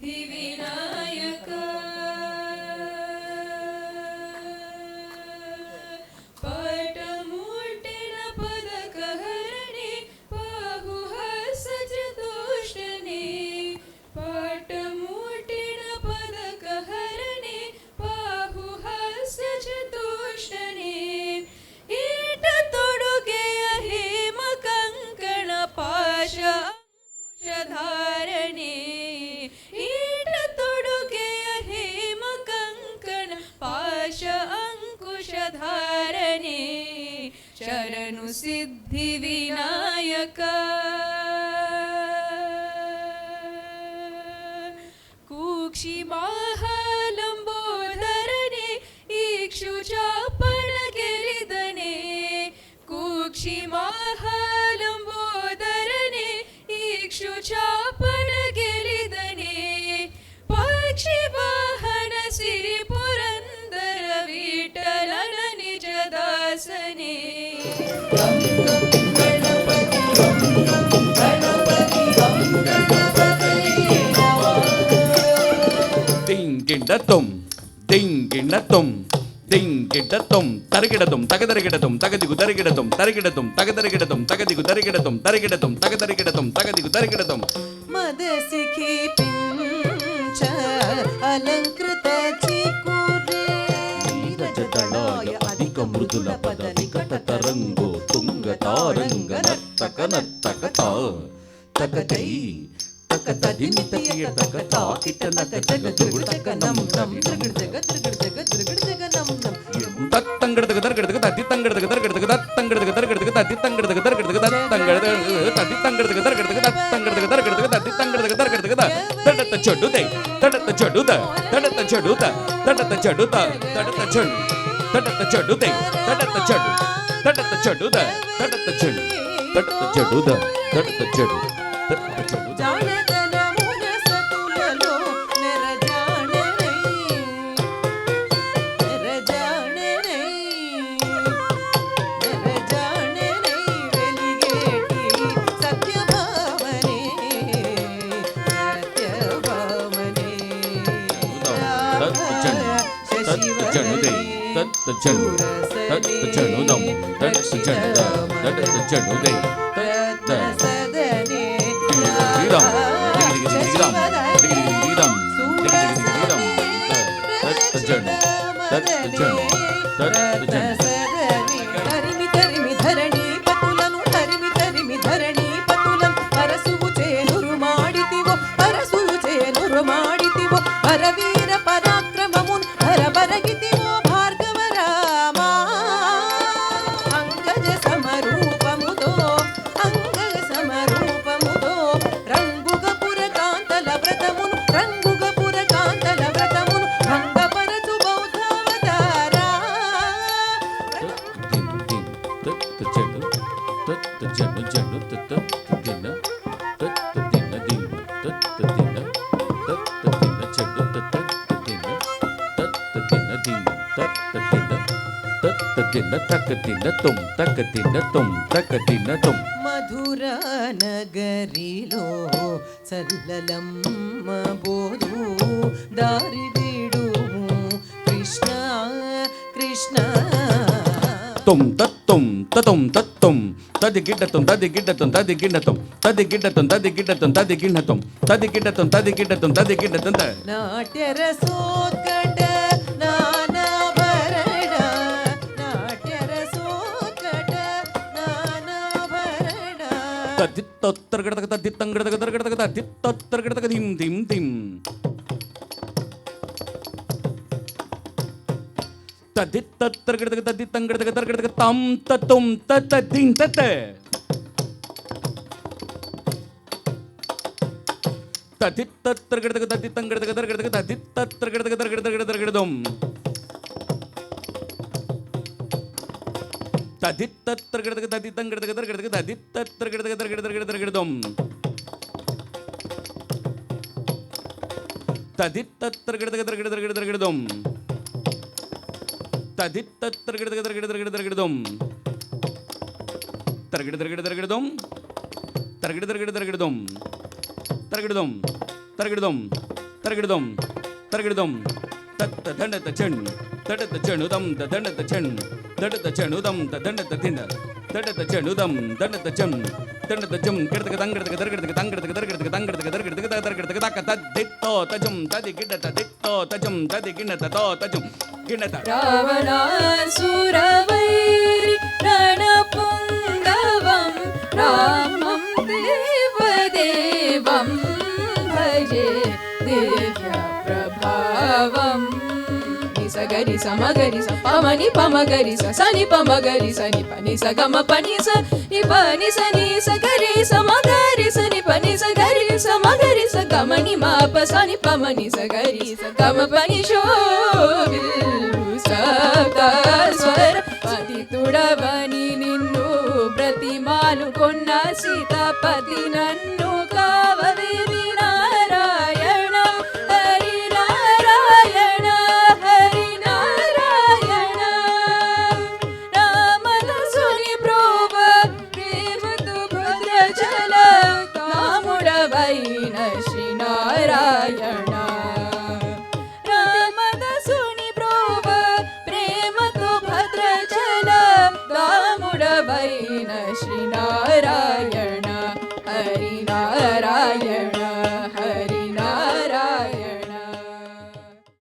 ಸಿದ್ಧಿವಿನಾಯಕ ಪಟಮೂಟಿನ ಪದಕಹರಣೆ ಬಾಹುಹಸ ಚತುಷ್ಟನೆ ಪಟಮೂಟಿನ ಪದಕಹರಣೆ ಬಾಹುಹಸ ಚತುಷ್ಟನೆ ಈಟ ತೊಡುಗೆಯ ಹೇಮ ಕಂಕಣ ಪಾಶ ಧಾರಣೆ ಈಟ ತೊಡುಗೆಯ ಹೇಮ ಕಂಕಣ ಪಾಶ ಅಂಕುಶ ಧಾರಣೆ ಶರಣು ಸಿದ್ಧಿ ವಿನಾಯಕ ಕೂಕ್ಷಿ ಮಹಾಲಂಬೋಧರನೆ ಈಕ್ಷು ಚಾಪಣ ಗೆಲಿದನೆ ಕೂಕ್ಷಿ ಮಹಾಲಂಬೋಧರನೆ ಈಕ್ಷು ಚಾಪಣ ಗೆಲಿದನೆ ಪಕ್ಷಿ ವಾಹನ ಸಿರಿ ಪುರಂದರ ವಿಠಲನ ನಿಜ ದಾಸನೆ ದಿಂಗಿಡತುಂ ದಿಂಗಿಡತುಂ ದಿಂಗಿಡತುಂ ತರಗಿಡತುಂ ತಗದರಗಿಡತುಂ ತಗದಿಗು ತರಗಿಡತುಂ ತರಗಿಡತುಂ ತಗದರಗಿಡತುಂ ತಗದಿಗು ತರಗಿಡತುಂ ತರಗಿಡತುಂ ತಗದರಗಿಡತುಂ ತಗದಿಗು ತರಗಿಡತುಂ ಮದಸಿಖಿ ಪಿಂಚ ಅಲಂಕೃತ ಚಿಕುರೆ ನೀರಜದಳಾಯ ಅಧಿಕ ಮೃದುಲ ಪದ ನಿಕಟ ತರಂಗೋ ತುಂಗ ತಾರಂಗ ನರ್ತಕ ನರ್ತಕ ತಕತೈ ತಕತ ದಿಮಿತಕಿಯ ತಕತ ಕಿಟ ನಕ ಜಗ ದುಗುಡ ತಕ ನಂ ನಂ ತ್ರಿಗಡ ಜಗ ತ್ರಿಗಡ ಜಗ ತ್ರಿಗಡ ಜಗ ನಂ ನಂ ತತ್ತಂಗಡದಗ ದರ್ಗಡದಗ ತತ್ತಿತ್ತಂಗಡದಗ ದರ್ಗಡದಗ ತತ್ತಂಗಡದಗ ದರ್ಗಡದಗ ತತ್ತಿತ್ತಂಗಡದಗ ದರ್ಗಡದಗ ತತ್ತಂಗಡದಗ ತತ್ತಿತ್ತಂಗಡದಗ ದರ್ಗಡದಗ ತತ್ತಂಗಡದಗ ದರ್ಗಡದಗ ತತ್ತಿತ್ತಂಗಡದಗ ದರ್ಗಡದಗ ತಡತ ಚಡುದೆ ತಡತ ಚಡುದ ತಡತ ಚಡುದ ತಡತ ಚಡುದ ತಡತ ಚಡು ತಡತ ಚಡುದೆ ತಡತ ಚಡು ತಡತ ಚಡುದ ತಡತ ಚಡು ತಡತ ಚಡುದ ತಡತ ಚಡು ತಡತ ಚಡುದ ಜಾಣತನ ಮುನ ಸತುಲಲೋ ನೆರ ಜಾಣರೈ ನೆರ ಜಾಣರೈ ನೆರ ಜಾಣರೈ ವೆಲಿಗೇಟಿ ಸತ್ಯಭಾಮನೆ ಸತ್ಯಭಾಮನೆ ತತ್ತಜನುದೆ ತತ್ತಜನು ತತ್ತಜನುದಂ ತತ್ತಜನುದ ತತ್ತಜನುದೆ ತತ್ತ ಸದನೆ ಶ್ರೀರಾಮ್ ಶ್ರೀರಾಮ್ ಶ್ರೀರಾಮ್ ಶ್ರೀರಾಮ್ ತತ್ತಜನು ತತ್ತಜನು ತತ್ತಜನು ತರಿಮಿ ತರಿಮಿ ಧರಣಿ ಪತುಲನು ತರಿಮಿ ತರಿಮಿ ಧರಣಿ ಪತುಲಂ ಪರಸುವು ಚೇನುರು ಮಾಡಿತಿವೋ ಪರಸುವು ಚೇನುರು ಮಾಡಿತಿವೋ ಪರವೀರ ಪರಾಕ್ರಮಮುನ್ ಹರ ಬರಗಿತಿವೋ ಭಾರ್ಗವ ರಾಮ ಅಂಗಜ ಸಮರೂಪಮುದೋ ಅಂಗಜ ಸಮರೂಪಮುದೋ ರಂಗುಗಪುರ ಕಾಂತಲ ವ್ರತమును రంగుగపుర కాంతల వ్రతమును భంగపరచు బౌద్ధావతార ತತ್ತಜನು ತತ್ತಜನು ಜನು ತತ್ತದಿನ ತತ್ತದಿನ ದಿನ ತತ್ತದಿನ ತತ್ತದಿನ ಜನು ತತ್ತದಿನ ತತ್ತದಿನ ದಿನ ತತ್ತದಿನ ತತ್ತದಿನ ತಕದಿನ ತುಂ ತಕದಿನ ತುಂ ತಕದಿನ ತುಂ మధుర నగరిలో చల్లలమ్మ బోధు దారి వీడుము కృష్ణ కృష్ణ ತುಂ ತತ್ತುಂ ತತುಂ ತತ್ತುಂ ತದಿಗಿಡತುಂ ತದಿಗಿಡತುಂ ತದಿಗಿಡತುಂ ತದಿಗಿಡತುಂ ತದಿಗಿಡತುಂ ತದಿಗಿಡತುಂ ತದಿಗಿಡತುಂ ತದಿಗಿಡತುಂ ತದಿಗಿಡತುಂ ನಾಟ್ಯ ರಸೋತ್ಕಟ ನಾನಾಭರಣ ನಾಟ್ಯ ರಸೋತ್ಕಟ ನಾನಾಭರಣ ತದಿತ್ತೊತ್ತರಗಡತಗ ತದಿತ್ತಂಗಡತಗ ತರಗಡತಗ ತದಿತ್ತೊತ್ತರಗಡತಗ ಧಿಂ ಧಿಂ ಧಿಂ ತದಿತ್ತೊತ್ತರಗಡತಗ ತದಿತ್ತಂಗಡತಗ ತರಗಡತಗ ತಂ ತತುಂ ತತದಿಂ ತತ ತದಿತ್ತೊತ್ತರಗಡತಗ ತದಿತ್ತಂಗಡತಗ ತರಗಡತಗ ತದಿತ್ತೊತ್ತರಗಡತಗ ತರಗಡತಗ ತರಗಡದಂ ತದಿತ್ತೊತ್ತರಗಡತಗ ತದಿತ್ತಂಗಡತಗ ತರಗಡತಗ ತದಿತ್ತೊತ್ತರಗಡತಗ ತರಗಡತಗ ತರಗಡದಂ ತದಿತ್ತೊತ್ತರಗಡತಗ ತದಿತ್ತೊತ್ತರಗಡತಗ ತರಗಡತಗ ತರಗಡತಗ తరగడదం తరగడదం తరగడదం తత్త దండత చెణ్ తడత చెణుదం దండత చెణ్ దడత చెణుదం దండత తిన్న దడత చెణుదం దండత చెం దండత జం గిడతక దంగడతక దరగడతక దంగడతక దరగడతక దంగడతక దరగడతక దరగడతక దక తద్దిత్తో తజం తది గిడత దిత్తో తజం తది గిన్నత తో తజం గిన్నత రావణాసురవైరి రణపుంగవం రామం దేవదేవం భజే దివ్య ప్రభావం నిసగరి సమగరి పమని పమగరి సని పమగరి సని పని సగమ పని సని పని సని సగరి సమగరి సని పని సగరి సమగరి సగమని మాప సని పమని సగరి సగమ పని శోభిల్లు సప్తస్వర పతితుడవని నిన్ను ప్రతిమాలు కొన్న సీతాపతి నన్ను కావవి నారాయణ హరి నారాయణ హరి నారాయణ రామదాసుని ప్రోవ ప్రేమతో భద్రచల కాముడవైన శ్రీ నారాయణ రామదాసుని ప్రోవ ప్రేమతో భద్రచల కాముడవైన శ్రీ నారాయణ హరి నారాయణ